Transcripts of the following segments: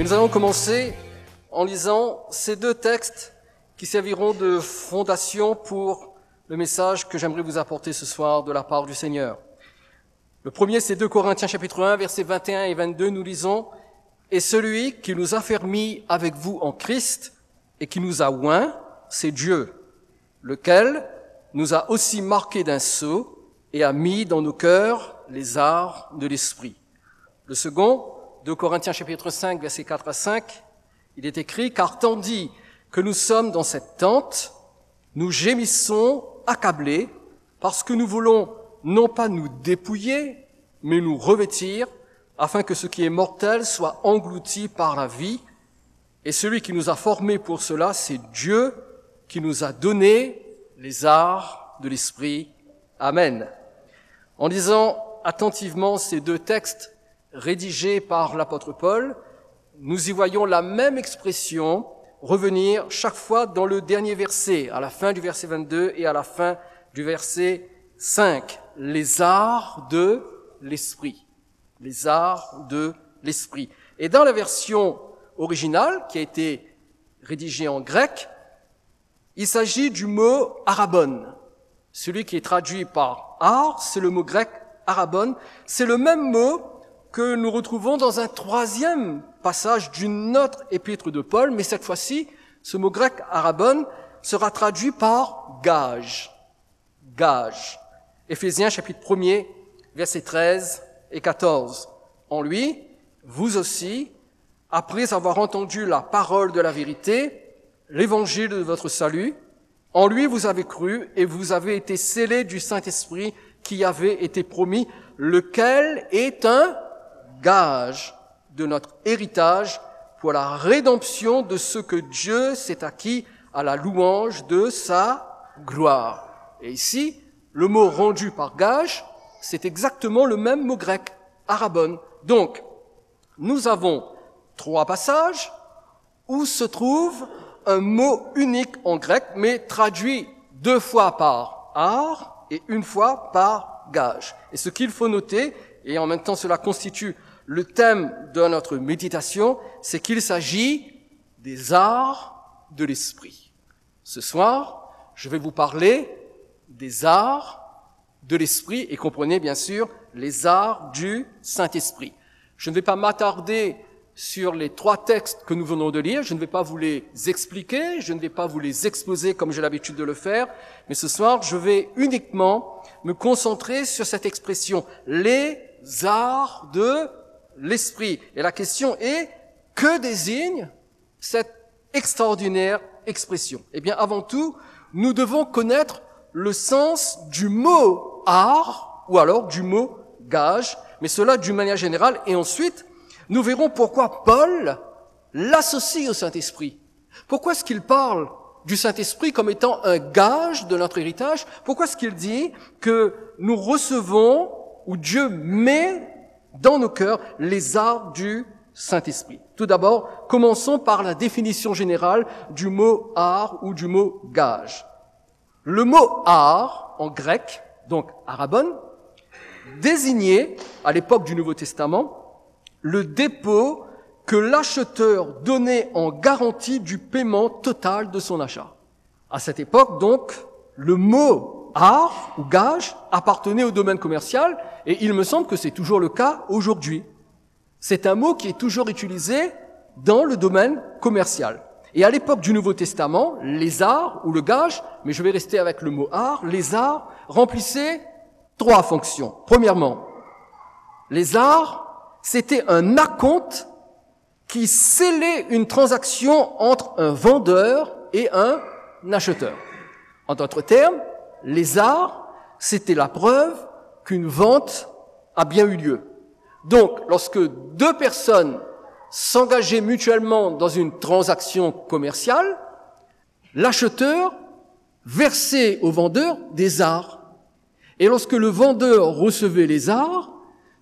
nous allons commencer en lisant ces deux textes qui serviront de fondation pour le message que j'aimerais vous apporter ce soir de la part du Seigneur. Le premier, c'est 2 Corinthiens chapitre 1, versets 21 et 22, nous lisons « Et celui qui nous a fermis avec vous en Christ et qui nous a oints, c'est Dieu, lequel nous a aussi marqués d'un sceau et a mis dans nos cœurs les arts de l'esprit. » Le second, 2 Corinthiens chapitre 5, versets 4 à 5, il est écrit « Car tandis que nous sommes dans cette tente, nous gémissons accablés parce que nous voulons non pas nous dépouiller, mais nous revêtir, afin que ce qui est mortel soit englouti par la vie. Et celui qui nous a formés pour cela, c'est Dieu qui nous a donné les arts de l'esprit. Amen. » En lisant attentivement ces deux textes rédigés par l'apôtre Paul, nous y voyons la même expression revenir chaque fois dans le dernier verset, à la fin du verset 22 et à la fin du verset 5. Les arts de l'esprit. Les arts de l'esprit. Et dans la version originale, qui a été rédigée en grec, il s'agit du mot arabon. Celui qui est traduit par art, c'est le mot grec arabon. C'est le même mot que nous retrouvons dans un troisième passage d'une autre épître de Paul, mais cette fois-ci, ce mot grec arabon sera traduit par gage. Gage. Éphésiens chapitre 1er, versets 13 et 14. En lui, vous aussi, après avoir entendu la parole de la vérité, l'évangile de votre salut, en lui vous avez cru et vous avez été scellés du Saint-Esprit qui avait été promis, lequel est un gage de notre héritage pour la rédemption de ce que Dieu s'est acquis à la louange de sa gloire. Et ici, le mot rendu par gage, c'est exactement le même mot grec, arabon. Donc, nous avons trois passages où se trouve un mot unique en grec, mais traduit deux fois par art et une fois par gage. Et ce qu'il faut noter, et en même temps cela constitue le thème de notre méditation, c'est qu'il s'agit des arts de l'esprit. Ce soir, je vais vous parler des arts de l'esprit et comprenez bien sûr les arts du Saint-Esprit. Je ne vais pas m'attarder sur les trois textes que nous venons de lire, je ne vais pas vous les expliquer, je ne vais pas vous les exposer comme j'ai l'habitude de le faire, mais ce soir, je vais uniquement me concentrer sur cette expression, les arts de l'esprit. Et la question est, que désigne cette extraordinaire expression? Eh bien, avant tout, nous devons connaître le sens du mot art, ou alors du mot gage, mais cela d'une manière générale, et ensuite, nous verrons pourquoi Paul l'associe au Saint-Esprit. Pourquoi est-ce qu'il parle du Saint-Esprit comme étant un gage de notre héritage? Pourquoi est-ce qu'il dit que nous recevons, ou Dieu met dans nos cœurs, les arts du Saint-Esprit? Tout d'abord, commençons par la définition générale du mot art ou du mot gage. Le mot art, en grec, donc arabon, désignait, à l'époque du Nouveau Testament, le dépôt que l'acheteur donnait en garantie du paiement total de son achat. À cette époque, donc, le mot art ou gage appartenait au domaine commercial et il me semble que c'est toujours le cas aujourd'hui. C'est un mot qui est toujours utilisé dans le domaine commercial. Et à l'époque du Nouveau Testament, les arts ou le gage, mais je vais rester avec le mot art, les arts remplissaient trois fonctions. Premièrement, les arts, c'était un acompte qui scellait une transaction entre un vendeur et un acheteur. En d'autres termes, les arts, c'était la preuve qu'une vente a bien eu lieu. Donc, lorsque deux personnes s'engageaient mutuellement dans une transaction commerciale, l'acheteur versait au vendeur des arts. Et lorsque le vendeur recevait les arts,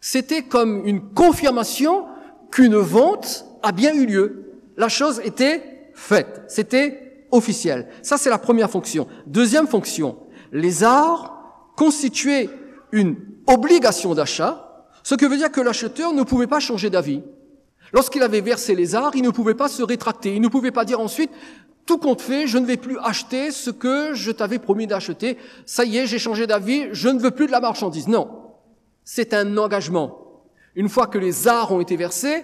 c'était comme une confirmation qu'une vente a bien eu lieu. La chose était faite, c'était officiel. Ça, c'est la première fonction. Deuxième fonction, les arts constituaient une obligation d'achat, ce qui veut dire que l'acheteur ne pouvait pas changer d'avis. Lorsqu'il avait versé les arts, il ne pouvait pas se rétracter. Il ne pouvait pas dire ensuite, tout compte fait, je ne vais plus acheter ce que je t'avais promis d'acheter. Ça y est, j'ai changé d'avis, je ne veux plus de la marchandise. Non, c'est un engagement. Une fois que les arts ont été versés,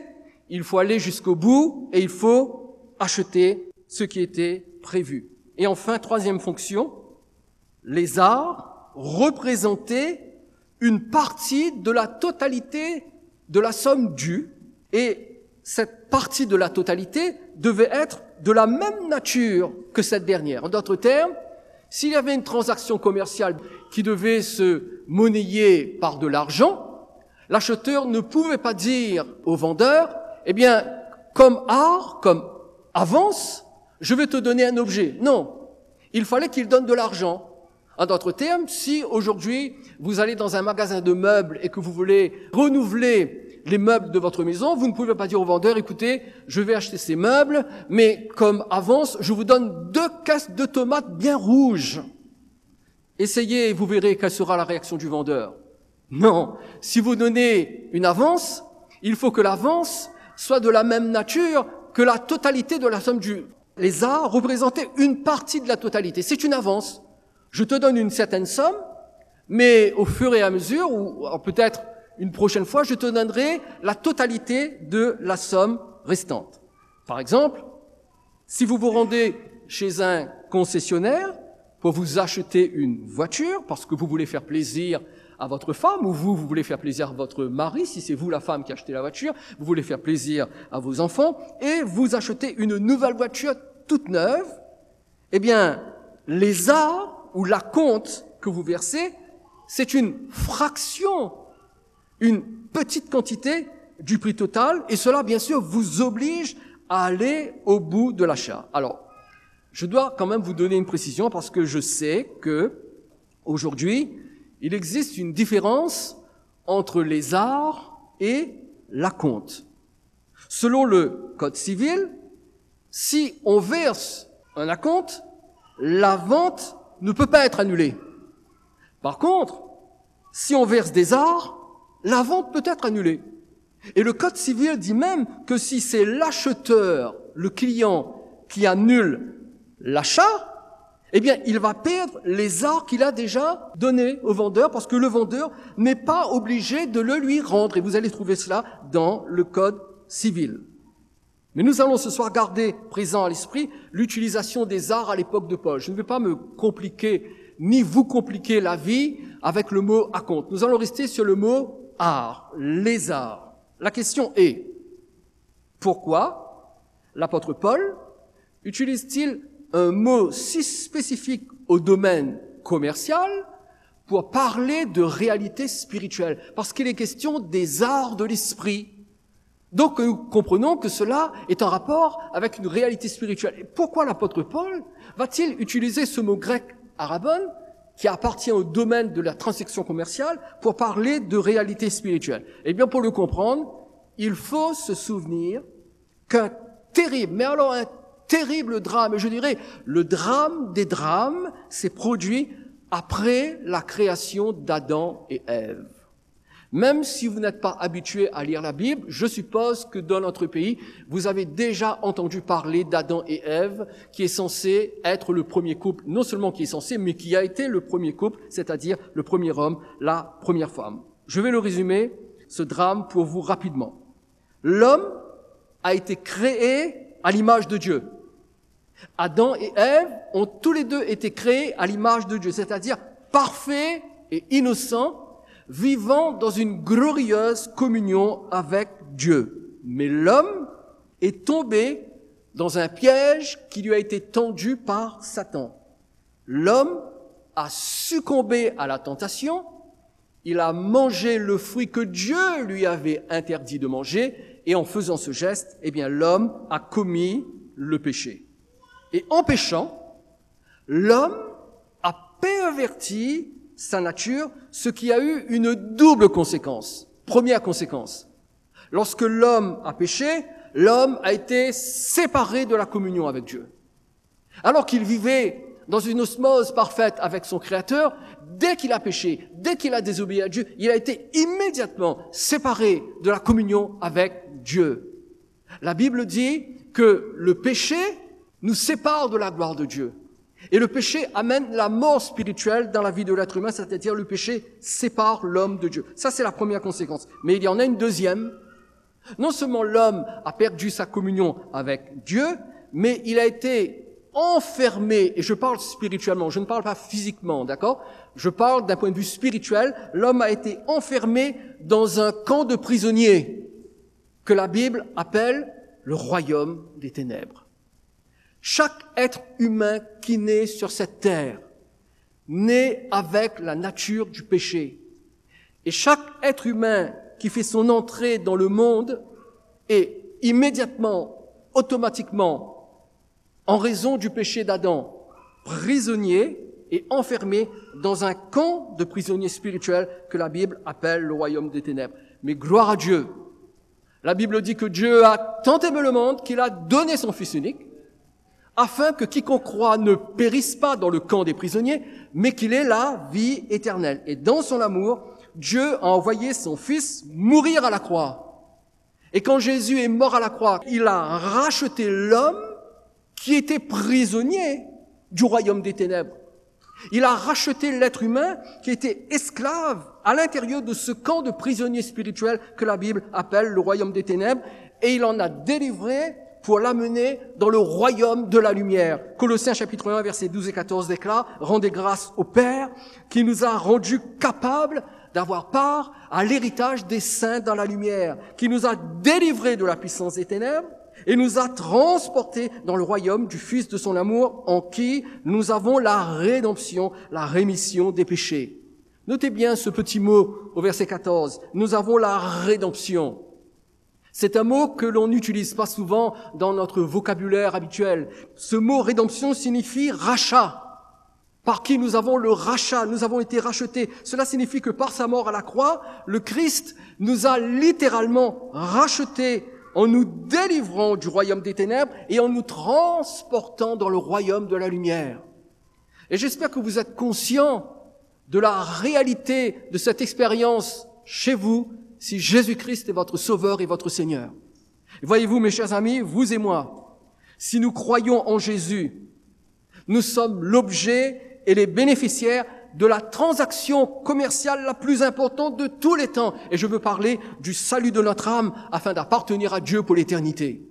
il faut aller jusqu'au bout et il faut acheter ce qui était prévu. Et enfin, troisième fonction, les arts représentaient une partie de la totalité de la somme due, et cette partie de la totalité devait être de la même nature que cette dernière. En d'autres termes, s'il y avait une transaction commerciale qui devait se monnayer par de l'argent, l'acheteur ne pouvait pas dire au vendeur, eh bien, comme art, comme avance, je vais te donner un objet. Non, il fallait qu'il donne de l'argent. En d'autres termes, si aujourd'hui vous allez dans un magasin de meubles et que vous voulez renouveler les meubles de votre maison, vous ne pouvez pas dire au vendeur, écoutez, je vais acheter ces meubles, mais comme avance, je vous donne 2 caisses de tomates bien rouges. Essayez et vous verrez quelle sera la réaction du vendeur. Non, si vous donnez une avance, il faut que l'avance soit de la même nature que la totalité de la somme due. Les arts représentaient une partie de la totalité. C'est une avance. Je te donne une certaine somme, mais au fur et à mesure, ou peut-être une prochaine fois, je te donnerai la totalité de la somme restante. Par exemple, si vous vous rendez chez un concessionnaire pour vous acheter une voiture, parce que vous voulez faire plaisir à votre femme, ou vous voulez faire plaisir à votre mari, si c'est vous la femme qui achetez la voiture, vous voulez faire plaisir à vos enfants, et vous achetez une nouvelle voiture toute neuve, eh bien, les arts ou l'acompte que vous versez, c'est une fraction, une petite quantité du prix total, et cela, bien sûr, vous oblige à aller au bout de l'achat. Alors, je dois quand même vous donner une précision parce que je sais que, aujourd'hui, il existe une différence entre les arts et l'acompte. Selon le Code civil, si on verse un acompte, la vente ne peut pas être annulée. Par contre, si on verse des arts, la vente peut être annulée. Et le Code civil dit même que si c'est l'acheteur, le client, qui annule l'achat, eh bien, il va perdre les arts qu'il a déjà donnés au vendeur parce que le vendeur n'est pas obligé de le lui rendre. Et vous allez trouver cela dans le Code civil. Mais nous allons ce soir garder présent à l'esprit l'utilisation des arts à l'époque de Paul. Je ne vais pas me compliquer, ni vous compliquer la vie avec le mot acompte. Nous allons rester sur le mot art, les arts. La question est, pourquoi l'apôtre Paul utilise-t-il un mot si spécifique au domaine commercial pour parler de réalité spirituelle? Parce qu'il est question des arts de l'esprit. Donc nous comprenons que cela est en rapport avec une réalité spirituelle. Et pourquoi l'apôtre Paul va-t-il utiliser ce mot grec arabon qui appartient au domaine de la transaction commerciale pour parler de réalité spirituelle? Eh bien, pour le comprendre, il faut se souvenir qu'un terrible, mais alors un terrible drame, et je dirais le drame des drames, s'est produit après la création d'Adam et Ève. Même si vous n'êtes pas habitué à lire la Bible, je suppose que dans notre pays, vous avez déjà entendu parler d'Adam et Ève, qui est censé être le premier couple, non seulement qui est censé, mais qui a été le premier couple, c'est-à-dire le premier homme, la première femme. Je vais le résumer, ce drame, pour vous rapidement. L'homme a été créé à l'image de Dieu. Adam et Ève ont tous les deux été créés à l'image de Dieu, c'est-à-dire parfaits et innocents, vivant dans une glorieuse communion avec Dieu. Mais l'homme est tombé dans un piège qui lui a été tendu par Satan. L'homme a succombé à la tentation, il a mangé le fruit que Dieu lui avait interdit de manger, et en faisant ce geste, eh bien, l'homme a commis le péché. Et en péchant, l'homme a perverti sa nature, ce qui a eu une double conséquence. Première conséquence, lorsque l'homme a péché, l'homme a été séparé de la communion avec Dieu. Alors qu'il vivait dans une osmose parfaite avec son Créateur, dès qu'il a péché, dès qu'il a désobéi à Dieu, il a été immédiatement séparé de la communion avec Dieu. La Bible dit que le péché nous sépare de la gloire de Dieu. Et le péché amène la mort spirituelle dans la vie de l'être humain, c'est-à-dire le péché sépare l'homme de Dieu. Ça, c'est la première conséquence. Mais il y en a une deuxième. Non seulement l'homme a perdu sa communion avec Dieu, mais il a été enfermé, et je parle spirituellement, je ne parle pas physiquement, d'accord? Je parle d'un point de vue spirituel. L'homme a été enfermé dans un camp de prisonniers que la Bible appelle le royaume des ténèbres. Chaque être humain qui naît sur cette terre naît avec la nature du péché. Et chaque être humain qui fait son entrée dans le monde est immédiatement, automatiquement, en raison du péché d'Adam, prisonnier et enfermé dans un camp de prisonniers spirituels que la Bible appelle le royaume des ténèbres. Mais gloire à Dieu! La Bible dit que Dieu a tant aimé le monde qu'il a donné son Fils unique, afin que quiconque croit ne périsse pas dans le camp des prisonniers, mais qu'il ait la vie éternelle. Et dans son amour, Dieu a envoyé son Fils mourir à la croix. Et quand Jésus est mort à la croix, il a racheté l'homme qui était prisonnier du royaume des ténèbres. Il a racheté l'être humain qui était esclave à l'intérieur de ce camp de prisonniers spirituels que la Bible appelle le royaume des ténèbres, et il en a délivré pour l'amener dans le royaume de la lumière. Colossiens chapitre 1, versets 12 et 14 déclare « Rendez grâce au Père qui nous a rendus capables d'avoir part à l'héritage des saints dans la lumière, qui nous a délivrés de la puissance des ténèbres et nous a transportés dans le royaume du Fils de son amour, en qui nous avons la rédemption, la rémission des péchés. » Notez bien ce petit mot au verset 14. Nous avons la rédemption. C'est un mot que l'on n'utilise pas souvent dans notre vocabulaire habituel. Ce mot rédemption signifie rachat. Par qui nous avons le rachat, nous avons été rachetés. Cela signifie que par sa mort à la croix, le Christ nous a littéralement rachetés en nous délivrant du royaume des ténèbres et en nous transportant dans le royaume de la lumière. Et j'espère que vous êtes conscients de la réalité de cette expérience chez vous, si Jésus-Christ est votre Sauveur et votre Seigneur. Et voyez-vous, mes chers amis, vous et moi, si nous croyons en Jésus, nous sommes l'objet et les bénéficiaires de la transaction commerciale la plus importante de tous les temps. Et je veux parler du salut de notre âme afin d'appartenir à Dieu pour l'éternité.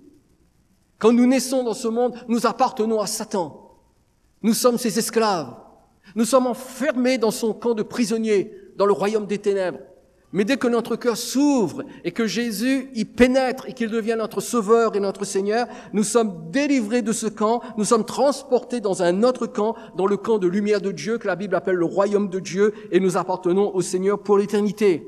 Quand nous naissons dans ce monde, nous appartenons à Satan. Nous sommes ses esclaves. Nous sommes enfermés dans son camp de prisonniers, dans le royaume des ténèbres. Mais dès que notre cœur s'ouvre et que Jésus y pénètre et qu'il devient notre Sauveur et notre Seigneur, nous sommes délivrés de ce camp, nous sommes transportés dans un autre camp, dans le camp de lumière de Dieu que la Bible appelle le royaume de Dieu, et nous appartenons au Seigneur pour l'éternité.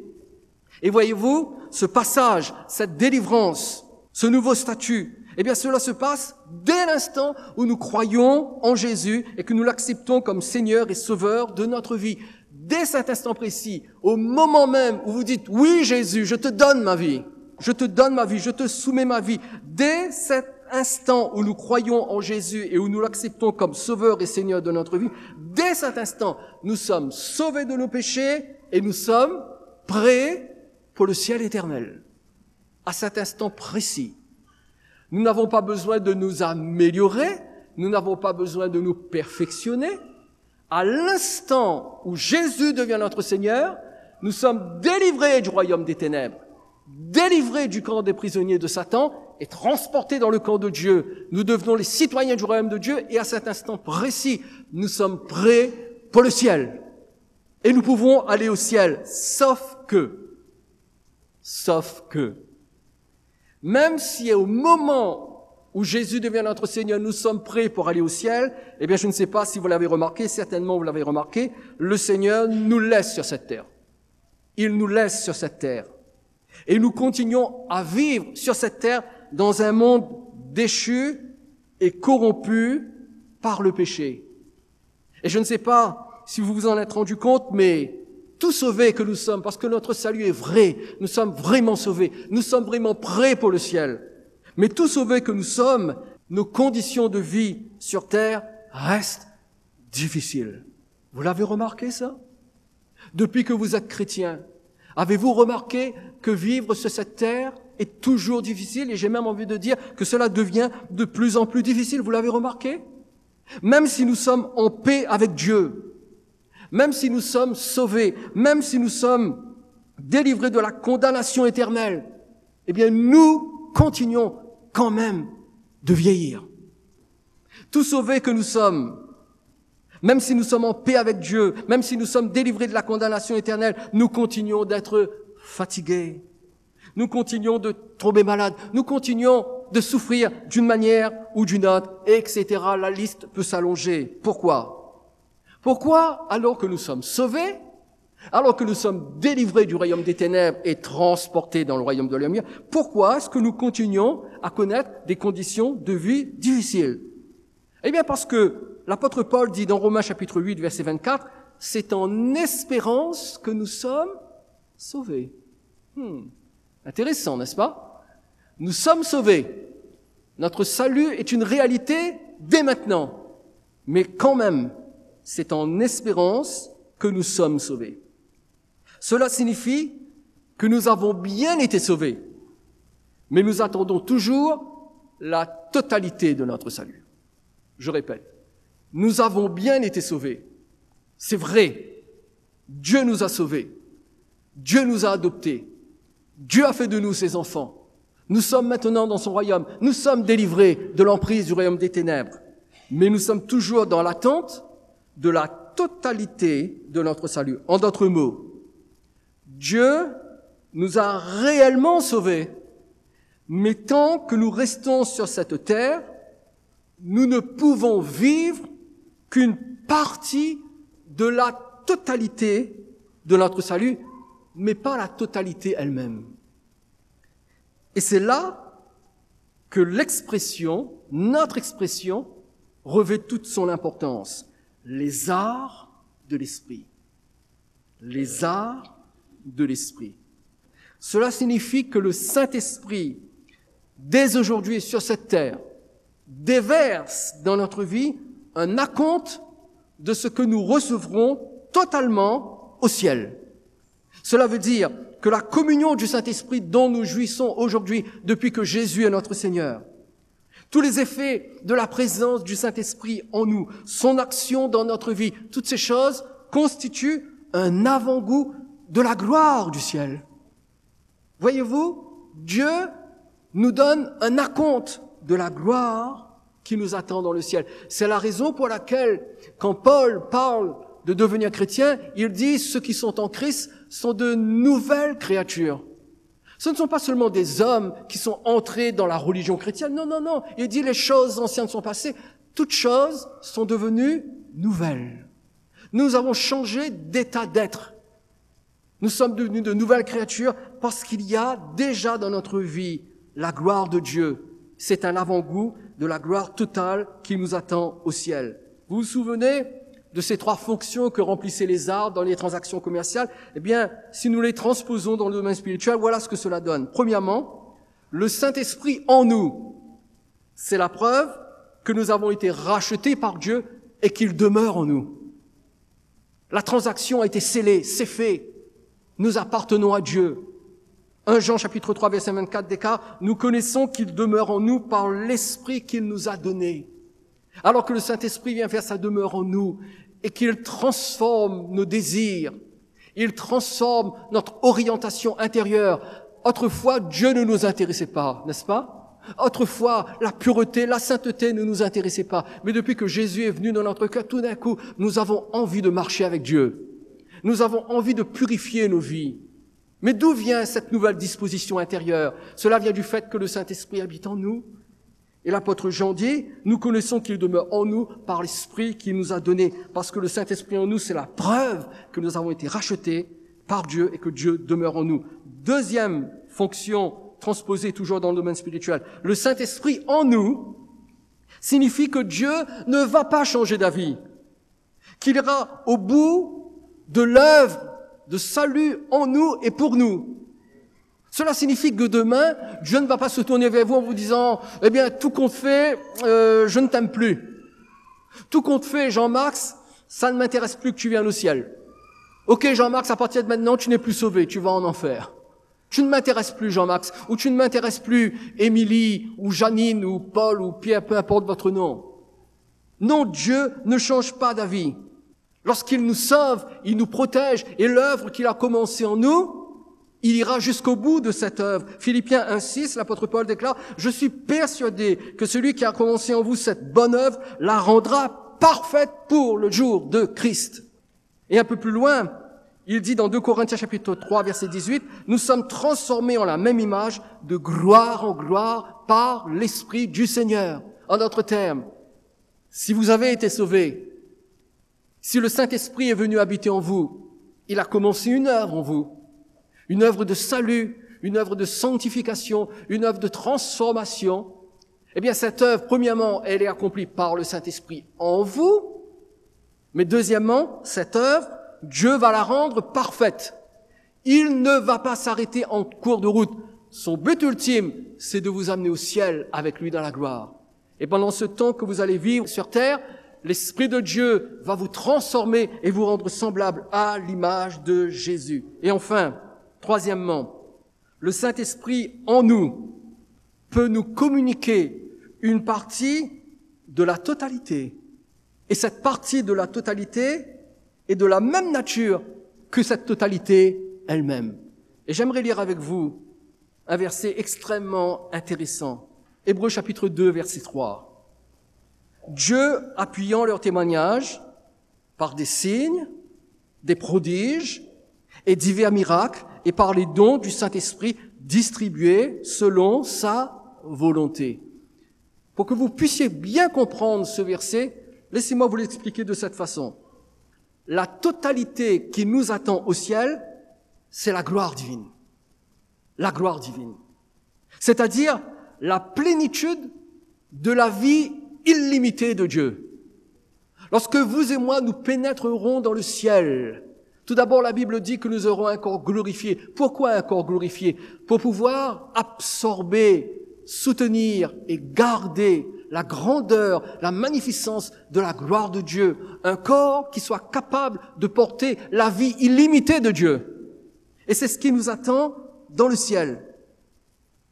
Et voyez-vous, ce passage, cette délivrance, ce nouveau statut, eh bien cela se passe dès l'instant où nous croyons en Jésus et que nous l'acceptons comme Seigneur et Sauveur de notre vie. Dès cet instant précis, au moment même où vous dites « Oui, Jésus, je te donne ma vie, je te donne ma vie, je te soumets ma vie », dès cet instant où nous croyons en Jésus et où nous l'acceptons comme Sauveur et Seigneur de notre vie, dès cet instant, nous sommes sauvés de nos péchés et nous sommes prêts pour le ciel éternel. À cet instant précis, nous n'avons pas besoin de nous améliorer, nous n'avons pas besoin de nous perfectionner. À l'instant où Jésus devient notre Seigneur, nous sommes délivrés du royaume des ténèbres, délivrés du camp des prisonniers de Satan et transportés dans le camp de Dieu. Nous devenons les citoyens du royaume de Dieu et à cet instant précis, nous sommes prêts pour le ciel. Et nous pouvons aller au ciel, sauf que, même si au moment où Jésus devient notre Seigneur, nous sommes prêts pour aller au ciel, eh bien, je ne sais pas si vous l'avez remarqué, certainement vous l'avez remarqué, le Seigneur nous laisse sur cette terre. Il nous laisse sur cette terre. Et nous continuons à vivre sur cette terre dans un monde déchu et corrompu par le péché. Et je ne sais pas si vous vous en êtes rendu compte, mais tout sauvés que nous sommes, parce que notre salut est vrai, nous sommes vraiment sauvés, nous sommes vraiment prêts pour le ciel. Mais tout sauvés que nous sommes, nos conditions de vie sur terre restent difficiles. Vous l'avez remarqué ça? Depuis que vous êtes chrétien, Avez-vous remarqué que vivre sur cette terre est toujours difficile, et j'ai même envie de dire que cela devient de plus en plus difficile, vous l'avez remarqué? Même si nous sommes en paix avec Dieu, même si nous sommes sauvés, même si nous sommes délivrés de la condamnation éternelle, eh bien nous continuons quand même de vieillir. Tout sauvés que nous sommes, même si nous sommes en paix avec Dieu, même si nous sommes délivrés de la condamnation éternelle, nous continuons d'être fatigués. Nous continuons de tomber malades. Nous continuons de souffrir d'une manière ou d'une autre, etc. La liste peut s'allonger. Pourquoi? Pourquoi, alors que nous sommes sauvés, alors que nous sommes délivrés du royaume des ténèbres et transportés dans le royaume de la lumière, pourquoi est-ce que nous continuons à connaître des conditions de vie difficiles? Eh bien, parce que l'apôtre Paul dit dans Romains chapitre 8, verset 24, « C'est en espérance que nous sommes sauvés. » Intéressant, n'est-ce pas? Nous sommes sauvés. Notre salut est une réalité dès maintenant. Mais quand même, c'est en espérance que nous sommes sauvés. Cela signifie que nous avons bien été sauvés, mais nous attendons toujours la totalité de notre salut. Je répète, nous avons bien été sauvés. C'est vrai. Dieu nous a sauvés. Dieu nous a adoptés. Dieu a fait de nous ses enfants. Nous sommes maintenant dans son royaume. Nous sommes délivrés de l'emprise du royaume des ténèbres. Mais nous sommes toujours dans l'attente de la totalité de notre salut. En d'autres mots, Dieu nous a réellement sauvés. Mais tant que nous restons sur cette terre, nous ne pouvons vivre qu'une partie de la totalité de notre salut, mais pas la totalité elle-même. Et c'est là que l'expression, notre expression, revêt toute son importance. Les arts de l'esprit. Les arts de l'esprit. Cela signifie que le Saint-Esprit, dès aujourd'hui sur cette terre, déverse dans notre vie un acompte de ce que nous recevrons totalement au ciel. Cela veut dire que la communion du Saint-Esprit dont nous jouissons aujourd'hui depuis que Jésus est notre Seigneur, tous les effets de la présence du Saint-Esprit en nous, son action dans notre vie, toutes ces choses constituent un avant-goût de la gloire du ciel. Voyez-vous, Dieu nous donne un acompte de la gloire qui nous attend dans le ciel. C'est la raison pour laquelle, quand Paul parle de devenir chrétien, il dit ceux qui sont en Christ sont de nouvelles créatures. Ce ne sont pas seulement des hommes qui sont entrés dans la religion chrétienne. Non, non, non. Il dit les choses anciennes sont passées. Toutes choses sont devenues nouvelles. Nous avons changé d'état d'être. Nous sommes devenus de nouvelles créatures parce qu'il y a déjà dans notre vie la gloire de Dieu. C'est un avant-goût de la gloire totale qui nous attend au ciel. Vous vous souvenez de ces 3 fonctions que remplissaient les arts dans les transactions commerciales? Eh bien, si nous les transposons dans le domaine spirituel, voilà ce que cela donne. Premièrement, le Saint-Esprit en nous. C'est la preuve que nous avons été rachetés par Dieu et qu'il demeure en nous. La transaction a été scellée, c'est fait. Nous appartenons à Dieu. 1 Jean chapitre 3 verset 24 déclare, nous connaissons qu'il demeure en nous par l'Esprit qu'il nous a donné. Alors que le Saint-Esprit vient faire sa demeure en nous et qu'il transforme nos désirs, il transforme notre orientation intérieure. Autrefois, Dieu ne nous intéressait pas, n'est-ce pas? Autrefois, la pureté, la sainteté ne nous intéressait pas. Mais depuis que Jésus est venu dans notre cœur, tout d'un coup, nous avons envie de marcher avec Dieu. Nous avons envie de purifier nos vies. Mais d'où vient cette nouvelle disposition intérieure? Cela vient du fait que le Saint-Esprit habite en nous. Et l'apôtre Jean dit, nous connaissons qu'il demeure en nous par l'Esprit qu'il nous a donné. Parce que le Saint-Esprit en nous, c'est la preuve que nous avons été rachetés par Dieu et que Dieu demeure en nous. Deuxième fonction transposée toujours dans le domaine spirituel. Le Saint-Esprit en nous signifie que Dieu ne va pas changer d'avis. Qu'il ira au bout de l'œuvre de salut en nous et pour nous. Cela signifie que demain, Dieu ne va pas se tourner vers vous en vous disant « Eh bien, tout compte fait, je ne t'aime plus. Tout compte fait, Jean-Max, ça ne m'intéresse plus que tu viennes au ciel. Ok, Jean-Max, à partir de maintenant, tu n'es plus sauvé, tu vas en enfer. Tu ne m'intéresses plus, Jean-Max, ou tu ne m'intéresses plus, Émilie, ou Janine, ou Paul, ou Pierre, peu importe votre nom. Non, Dieu ne change pas d'avis. Lorsqu'il nous sauve, il nous protège, et l'œuvre qu'il a commencée en nous, il ira jusqu'au bout de cette œuvre. Philippiens 1,6, l'apôtre Paul déclare, « Je suis persuadé que celui qui a commencé en vous cette bonne œuvre la rendra parfaite pour le jour de Christ. » Et un peu plus loin, il dit dans 2 Corinthiens chapitre 3, verset 18, « Nous sommes transformés en la même image de gloire en gloire par l'Esprit du Seigneur. » En d'autres termes, si vous avez été sauvés, si le Saint-Esprit est venu habiter en vous, il a commencé une œuvre en vous, une œuvre de salut, une œuvre de sanctification, une œuvre de transformation. Eh bien, cette œuvre, premièrement, elle est accomplie par le Saint-Esprit en vous, mais deuxièmement, cette œuvre, Dieu va la rendre parfaite. Il ne va pas s'arrêter en cours de route. Son but ultime, c'est de vous amener au ciel avec lui dans la gloire. Et pendant ce temps que vous allez vivre sur terre, l'Esprit de Dieu va vous transformer et vous rendre semblable à l'image de Jésus. Et enfin, troisièmement, le Saint-Esprit en nous peut nous communiquer une partie de la totalité. Et cette partie de la totalité est de la même nature que cette totalité elle-même. Et j'aimerais lire avec vous un verset extrêmement intéressant. Hébreux chapitre 2, verset 3. Dieu, appuyant leur témoignage par des signes, des prodiges et divers miracles, et par les dons du Saint-Esprit distribués selon sa volonté. Pour que vous puissiez bien comprendre ce verset, laissez-moi vous l'expliquer de cette façon. La totalité qui nous attend au ciel, c'est la gloire divine. La gloire divine. C'est-à-dire la plénitude de la vie illimitée de Dieu. Lorsque vous et moi nous pénétrerons dans le ciel, tout d'abord la Bible dit que nous aurons un corps glorifié. Pourquoi un corps glorifié? Pour pouvoir absorber, soutenir et garder la grandeur, la magnificence de la gloire de Dieu. Un corps qui soit capable de porter la vie illimitée de Dieu. Et c'est ce qui nous attend dans le ciel.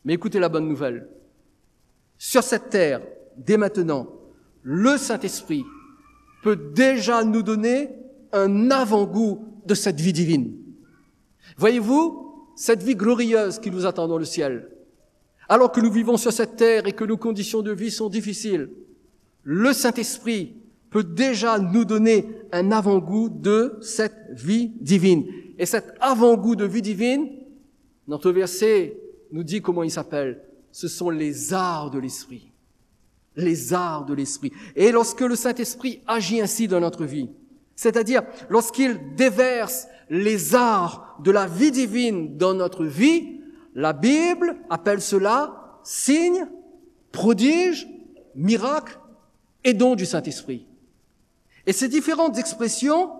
Mais écoutez la bonne nouvelle. Sur cette terre, dès maintenant, le Saint-Esprit peut déjà nous donner un avant-goût de cette vie divine. Voyez-vous, cette vie glorieuse qui nous attend dans le ciel, alors que nous vivons sur cette terre et que nos conditions de vie sont difficiles, le Saint-Esprit peut déjà nous donner un avant-goût de cette vie divine. Et cet avant-goût de vie divine, notre verset nous dit comment il s'appelle. Ce sont les arts de l'Esprit. Les arts de l'Esprit. Et lorsque le Saint-Esprit agit ainsi dans notre vie, c'est-à-dire lorsqu'il déverse les arts de la vie divine dans notre vie, la Bible appelle cela signes, prodiges, miracles et dons du Saint-Esprit. Et ces différentes expressions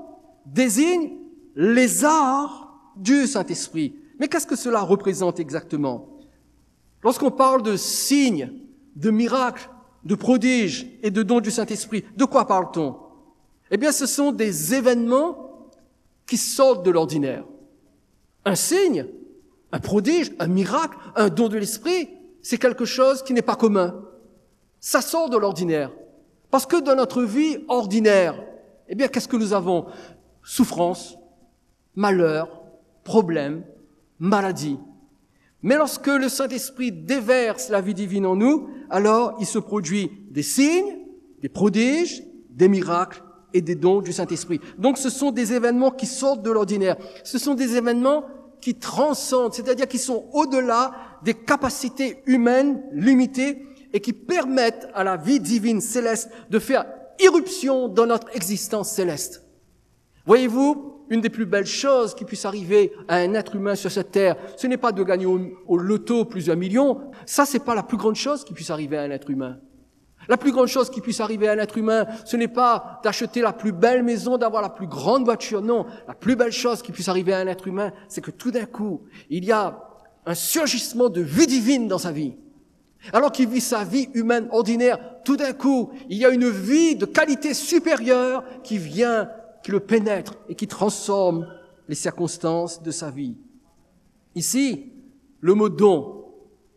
désignent les arts du Saint-Esprit. Mais qu'est-ce que cela représente exactement? Lorsqu'on parle de signes, de miracles, de prodiges et de dons du Saint-Esprit, de quoi parle-t-on? Eh bien, ce sont des événements qui sortent de l'ordinaire. Un signe, un prodige, un miracle, un don de l'Esprit, c'est quelque chose qui n'est pas commun. Ça sort de l'ordinaire. Parce que dans notre vie ordinaire, eh bien, qu'est-ce que nous avons? Souffrance, malheur, problème, maladie. Mais lorsque le Saint-Esprit déverse la vie divine en nous, alors il se produit des signes, des prodiges, des miracles et des dons du Saint-Esprit. Donc ce sont des événements qui sortent de l'ordinaire. Ce sont des événements qui transcendent, c'est-à-dire qui sont au-delà des capacités humaines limitées et qui permettent à la vie divine céleste de faire irruption dans notre existence céleste. Voyez-vous, une des plus belles choses qui puisse arriver à un être humain sur cette terre, ce n'est pas de gagner au loto plusieurs millions. Ça, c'est pas la plus grande chose qui puisse arriver à un être humain. La plus grande chose qui puisse arriver à un être humain, ce n'est pas d'acheter la plus belle maison, d'avoir la plus grande voiture. Non, la plus belle chose qui puisse arriver à un être humain, c'est que tout d'un coup, il y a un surgissement de vie divine dans sa vie. Alors qu'il vit sa vie humaine ordinaire, tout d'un coup, il y a une vie de qualité supérieure qui vient, qui le pénètre et qui transforme les circonstances de sa vie. Ici, le mot don,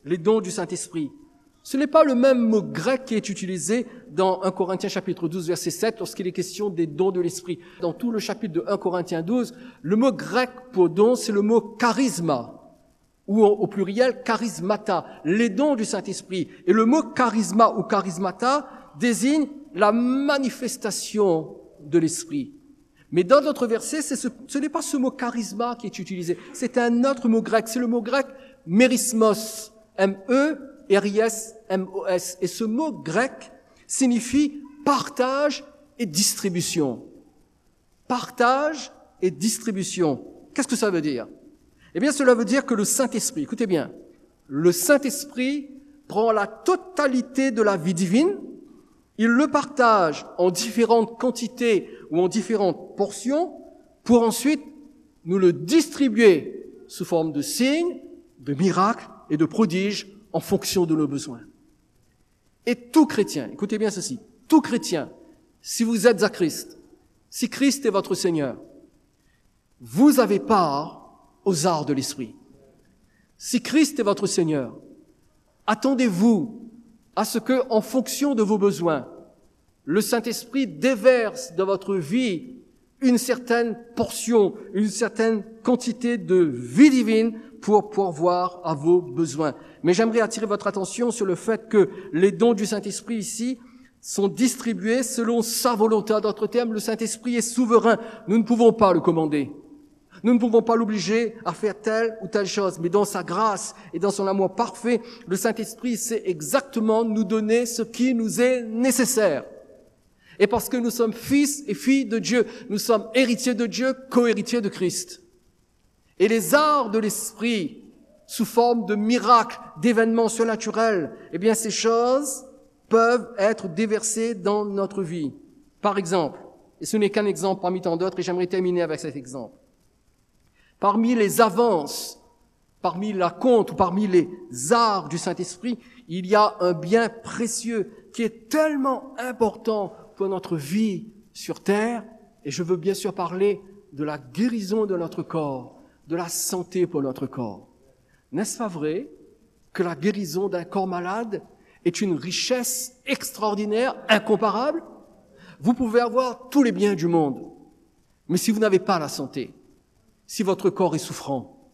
les dons du Saint-Esprit, ce n'est pas le même mot grec qui est utilisé dans 1 Corinthiens chapitre 12 verset 7 lorsqu'il est question des dons de l'Esprit. Dans tout le chapitre de 1 Corinthiens 12, le mot grec pour don, c'est le mot charisma, ou au pluriel charismata, les dons du Saint-Esprit. Et le mot charisma ou charismata désigne la manifestation de l'Esprit. Mais dans notre verset, ce n'est pas ce mot charisma qui est utilisé, c'est un autre mot grec, c'est le mot grec mérismos, M-E-R-I-S-M-O-S. Et ce mot grec signifie partage et distribution. Partage et distribution. Qu'est-ce que ça veut dire? Eh bien, cela veut dire que le Saint-Esprit, écoutez bien, le Saint-Esprit prend la totalité de la vie divine, il le partage en différentes quantités ou en différentes portions pour ensuite nous le distribuer sous forme de signes, de miracles et de prodiges en fonction de nos besoins. Et tout chrétien, écoutez bien ceci, tout chrétien, si vous êtes à Christ, si Christ est votre Seigneur, vous avez part aux arts de l'Esprit. Si Christ est votre Seigneur, attendez-vous à ce que, en fonction de vos besoins, le Saint-Esprit déverse dans votre vie une certaine portion, une certaine quantité de vie divine pour pourvoir à vos besoins. Mais j'aimerais attirer votre attention sur le fait que les dons du Saint-Esprit ici sont distribués selon sa volonté. En d'autres termes, le Saint-Esprit est souverain. Nous ne pouvons pas le commander. Nous ne pouvons pas l'obliger à faire telle ou telle chose, mais dans sa grâce et dans son amour parfait, le Saint-Esprit sait exactement nous donner ce qui nous est nécessaire. Et parce que nous sommes fils et filles de Dieu, nous sommes héritiers de Dieu, co-héritiers de Christ. Et les arts de l'Esprit, sous forme de miracles, d'événements surnaturels, eh bien ces choses peuvent être déversées dans notre vie. Par exemple, et ce n'est qu'un exemple parmi tant d'autres, et j'aimerais terminer avec cet exemple. Parmi les avances, parmi la compte ou parmi les arts du Saint-Esprit, il y a un bien précieux qui est tellement important pour notre vie sur terre, et je veux bien sûr parler de la guérison de notre corps, de la santé pour notre corps. N'est-ce pas vrai que la guérison d'un corps malade est une richesse extraordinaire, incomparable? Vous pouvez avoir tous les biens du monde, mais si vous n'avez pas la santé, si votre corps est souffrant,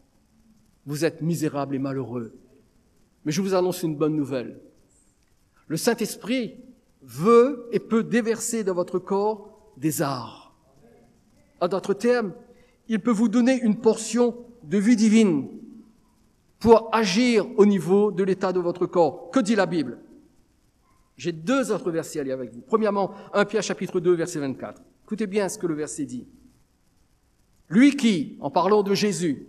vous êtes misérable et malheureux. Mais je vous annonce une bonne nouvelle. Le Saint-Esprit veut et peut déverser dans votre corps des arts. En d'autres termes, il peut vous donner une portion de vie divine pour agir au niveau de l'état de votre corps. Que dit la Bible? J'ai deux autres versets à lire avec vous. Premièrement, 1 Pierre chapitre 2, verset 24. Écoutez bien ce que le verset dit. Lui qui, en parlant de Jésus,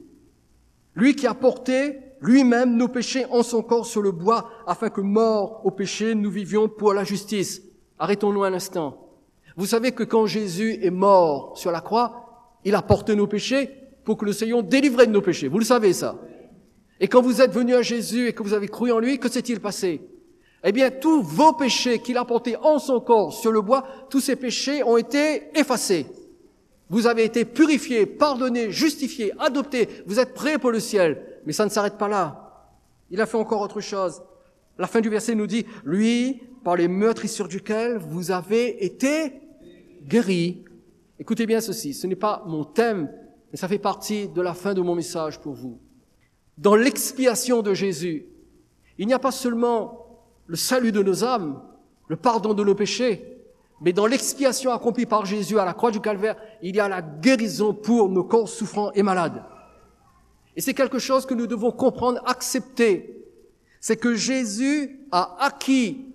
lui qui a porté lui-même nos péchés en son corps sur le bois, afin que, morts au péché, nous vivions pour la justice. Arrêtons-nous un instant. Vous savez que quand Jésus est mort sur la croix, il a porté nos péchés pour que nous soyons délivrés de nos péchés. Vous le savez, ça. Et quand vous êtes venus à Jésus et que vous avez cru en lui, que s'est-il passé? Eh bien, tous vos péchés qu'il a portés en son corps sur le bois, tous ces péchés ont été effacés. Vous avez été purifiés, pardonnés, justifiés, adoptés. Vous êtes prêts pour le ciel. Mais ça ne s'arrête pas là. Il a fait encore autre chose. La fin du verset nous dit, lui, par les meurtrissures duquel vous avez été guéris. Écoutez bien ceci. Ce n'est pas mon thème, mais ça fait partie de la fin de mon message pour vous. Dans l'expiation de Jésus, il n'y a pas seulement le salut de nos âmes, le pardon de nos péchés, mais dans l'expiation accomplie par Jésus à la croix du Calvaire, il y a la guérison pour nos corps souffrants et malades. Et c'est quelque chose que nous devons comprendre, accepter. C'est que Jésus a acquis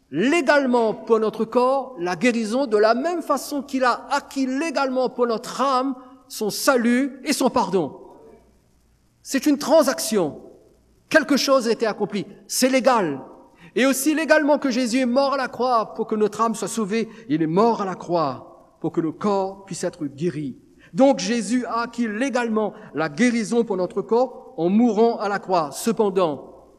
légalement pour notre corps la guérison de la même façon qu'il a acquis légalement pour notre âme son salut et son pardon. C'est une transaction. Quelque chose a été accompli. C'est légal. Et aussi légalement que Jésus est mort à la croix pour que notre âme soit sauvée, il est mort à la croix pour que le corps puisse être guéri. Donc Jésus a acquis légalement la guérison pour notre corps en mourant à la croix. Cependant,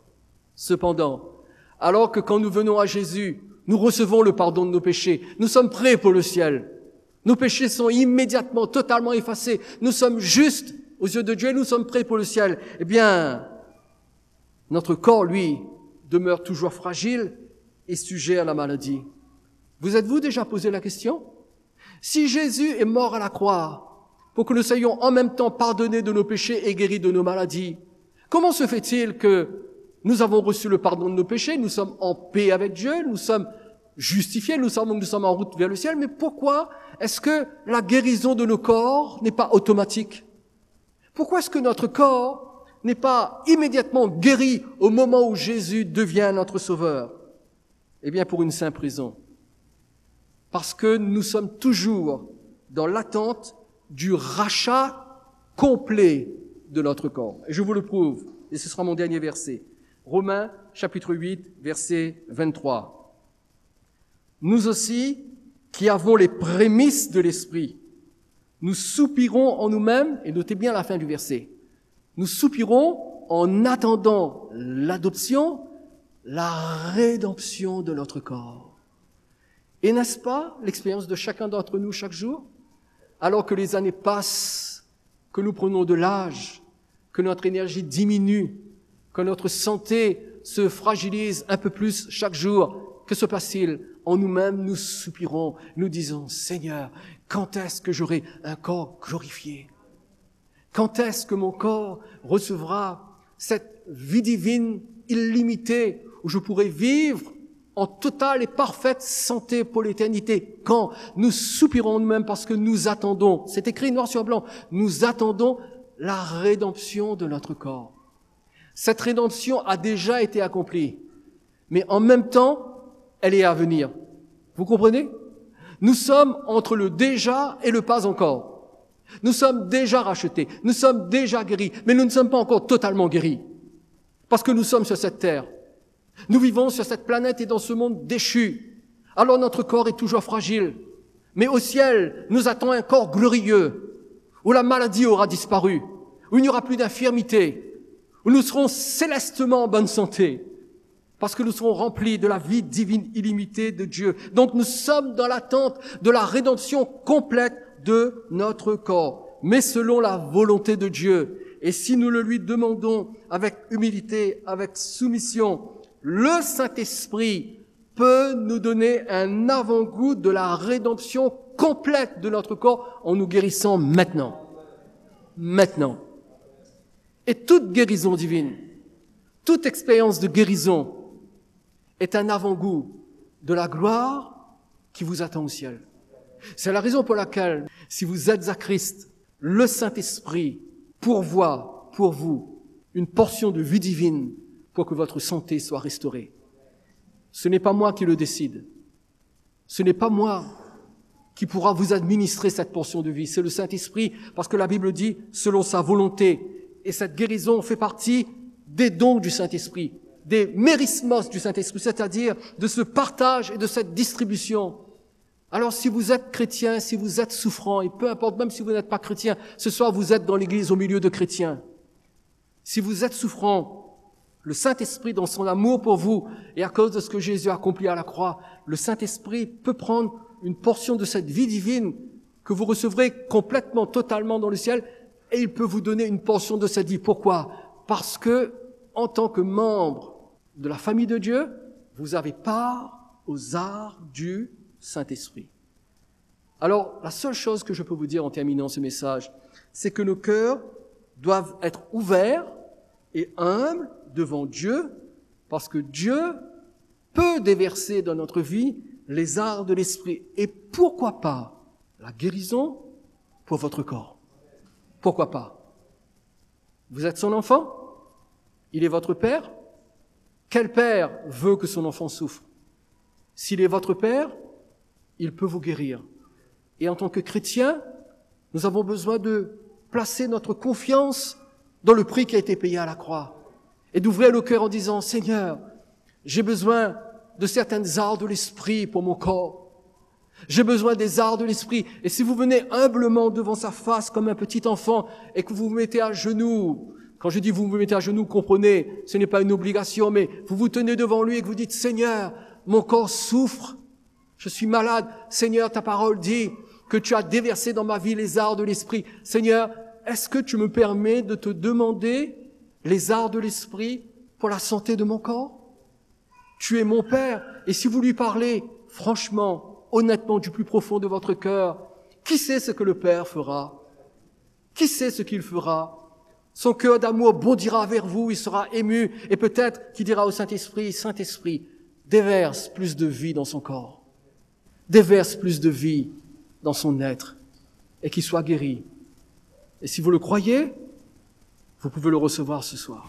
alors que quand nous venons à Jésus, nous recevons le pardon de nos péchés, nous sommes prêts pour le ciel. Nos péchés sont immédiatement, totalement effacés. Nous sommes justes aux yeux de Dieu et nous sommes prêts pour le ciel. Eh bien, notre corps, lui, demeure toujours fragile et sujet à la maladie. Vous êtes-vous déjà posé la question? Si Jésus est mort à la croix pour que nous soyons en même temps pardonnés de nos péchés et guéris de nos maladies, comment se fait-il que nous avons reçu le pardon de nos péchés, nous sommes en paix avec Dieu, nous sommes justifiés, nous savons que nous sommes en route vers le ciel, mais pourquoi est-ce que la guérison de nos corps n'est pas automatique? Pourquoi est-ce que notre corps n'est pas immédiatement guéri au moment où Jésus devient notre sauveur? Eh bien, pour une simple raison. Parce que nous sommes toujours dans l'attente du rachat complet de notre corps. Et je vous le prouve, et ce sera mon dernier verset. Romains, chapitre 8, verset 23. Nous aussi, qui avons les prémices de l'Esprit, nous soupirons en nous-mêmes, et notez bien la fin du verset, nous soupirons en attendant l'adoption, la rédemption de notre corps. Et n'est-ce pas l'expérience de chacun d'entre nous chaque jour? Alors que les années passent, que nous prenons de l'âge, que notre énergie diminue, que notre santé se fragilise un peu plus chaque jour, que se passe-t-il? En nous-mêmes, nous soupirons, nous disons, Seigneur, quand est-ce que j'aurai un corps glorifié? Quand est-ce que mon corps recevra cette vie divine illimitée où je pourrai vivre en totale et parfaite santé pour l'éternité? Quand nous soupirons nous-mêmes parce que nous attendons, c'est écrit noir sur blanc, nous attendons la rédemption de notre corps. Cette rédemption a déjà été accomplie, mais en même temps, elle est à venir. Vous comprenez? Nous sommes entre le déjà et le pas encore. Nous sommes déjà rachetés, nous sommes déjà guéris, mais nous ne sommes pas encore totalement guéris. Parce que nous sommes sur cette terre. Nous vivons sur cette planète et dans ce monde déchu. Alors notre corps est toujours fragile. Mais au ciel, nous attend un corps glorieux, où la maladie aura disparu, où il n'y aura plus d'infirmité, où nous serons célestement en bonne santé, parce que nous serons remplis de la vie divine illimitée de Dieu. Donc nous sommes dans l'attente de la rédemption complète de notre corps, mais selon la volonté de Dieu. Et si nous le lui demandons avec humilité, avec soumission, le Saint-Esprit peut nous donner un avant-goût de la rédemption complète de notre corps en nous guérissant maintenant. Maintenant. Et toute guérison divine, toute expérience de guérison est un avant-goût de la gloire qui vous attend au ciel. C'est la raison pour laquelle, si vous êtes à Christ, le Saint-Esprit pourvoit pour vous une portion de vie divine pour que votre santé soit restaurée. Ce n'est pas moi qui le décide. Ce n'est pas moi qui pourra vous administrer cette portion de vie. C'est le Saint-Esprit, parce que la Bible dit selon sa volonté. Et cette guérison fait partie des dons du Saint-Esprit, des mérismos du Saint-Esprit, c'est-à-dire de ce partage et de cette distribution. Alors si vous êtes chrétien, si vous êtes souffrant, et peu importe, même si vous n'êtes pas chrétien, ce soir vous êtes dans l'église au milieu de chrétiens. Si vous êtes souffrant, le Saint-Esprit, dans son amour pour vous, et à cause de ce que Jésus a accompli à la croix, le Saint-Esprit peut prendre une portion de cette vie divine que vous recevrez complètement, totalement dans le ciel, et il peut vous donner une portion de cette vie. Pourquoi? Parce que, en tant que membre de la famille de Dieu, vous avez part aux arts du Saint-Esprit. Alors, la seule chose que je peux vous dire en terminant ce message, c'est que nos cœurs doivent être ouverts et humbles devant Dieu, parce que Dieu peut déverser dans notre vie les arts de l'esprit. Et pourquoi pas la guérison pour votre corps? Pourquoi pas? Vous êtes son enfant? Il est votre père? Quel père veut que son enfant souffre? S'il est votre père, il peut vous guérir. Et en tant que chrétien, nous avons besoin de placer notre confiance dans le prix qui a été payé à la croix. Et d'ouvrir le cœur en disant, Seigneur, j'ai besoin de certaines arts de l'esprit pour mon corps. J'ai besoin des arts de l'esprit. Et si vous venez humblement devant sa face comme un petit enfant et que vous vous mettez à genoux, quand je dis vous vous mettez à genoux, comprenez, ce n'est pas une obligation, mais vous vous tenez devant lui et que vous dites, Seigneur, mon corps souffre, je suis malade. Seigneur, ta parole dit que tu as déversé dans ma vie les arts de l'esprit. Seigneur, est-ce que tu me permets de te demander les arts de l'esprit pour la santé de mon corps? Tu es mon Père, et si vous lui parlez franchement, honnêtement, du plus profond de votre cœur, qui sait ce que le Père fera? Qui sait ce qu'il fera? Son cœur d'amour bondira vers vous, il sera ému, et peut-être qu'il dira au Saint-Esprit, Saint-Esprit, déverse plus de vie dans son corps, déverse plus de vie dans son être, et qu'il soit guéri. Et si vous le croyez, vous pouvez le recevoir ce soir.